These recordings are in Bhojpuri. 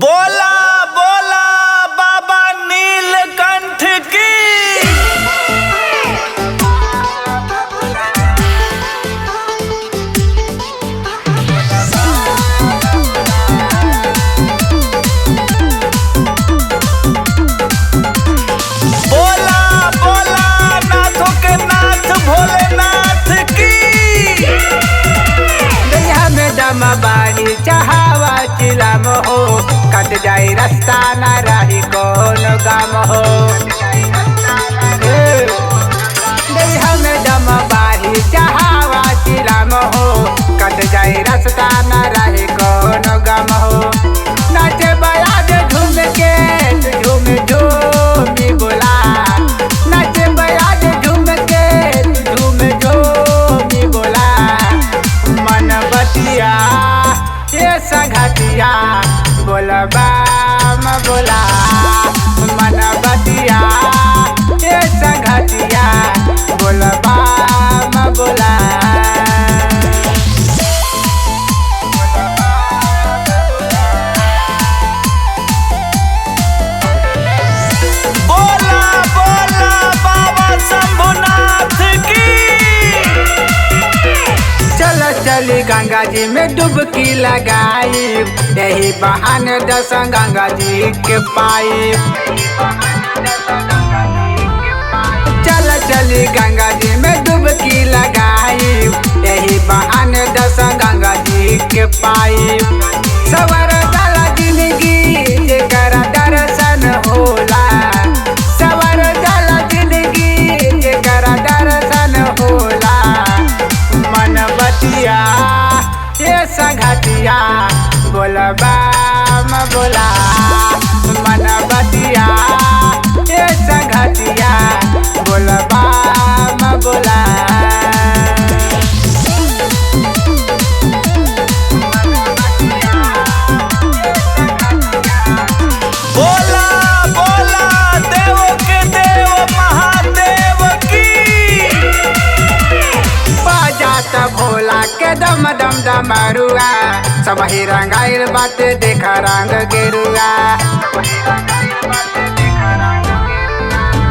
बोला बोला बाबा नीलकंठ की। बोला बोला नाथों के नाथ भोलेनाथ की। दरिया में दम बारी चाहवा चिलम हो, कट जाई रास्ता न रही कौन गम हो। दरिया में दम बारी चाहवा चिलम हो, कट जाई रास्ता न रही कौन गम हो। नाचे बयाज झूम के झूम झूमी बोला, नाचे बयाज झूम के झूम झूमी बोला। मन बतिया ये संगतिया बोलबा म बोला, मन बतिया ये संगतिया बोलबा म बोला। बोला बोला बाबा शंभुनाथ की। चलो चली गंगा जी में डुबकी लगाई, यही बहाने दर्शन गंगा जी के पाई। चलो चली गंगा जी में डुबकी लगाई, यही बहाने दर्शन गंगा जी के पाई। सवर जाला जिंदगी जेकरा दर्शन होला, सवर जाला जिंदगी जेकरा दर्शन होला। मन बतिया ये संगतिया बोलबा म बोला, मन बतिया ये संगतिया बोलबा म बोला। बोला बोला देवों के देव महादेव की। बजात भोला के दम दम डमरुआ, सब ही रंगाइल बाटे देखा रंग गेरुआ।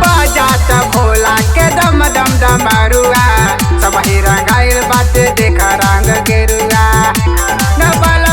बजात भोला के दम दम डमरुआ, सब ही रंगाइल बाटे देखा रंग गेरुआ। न बल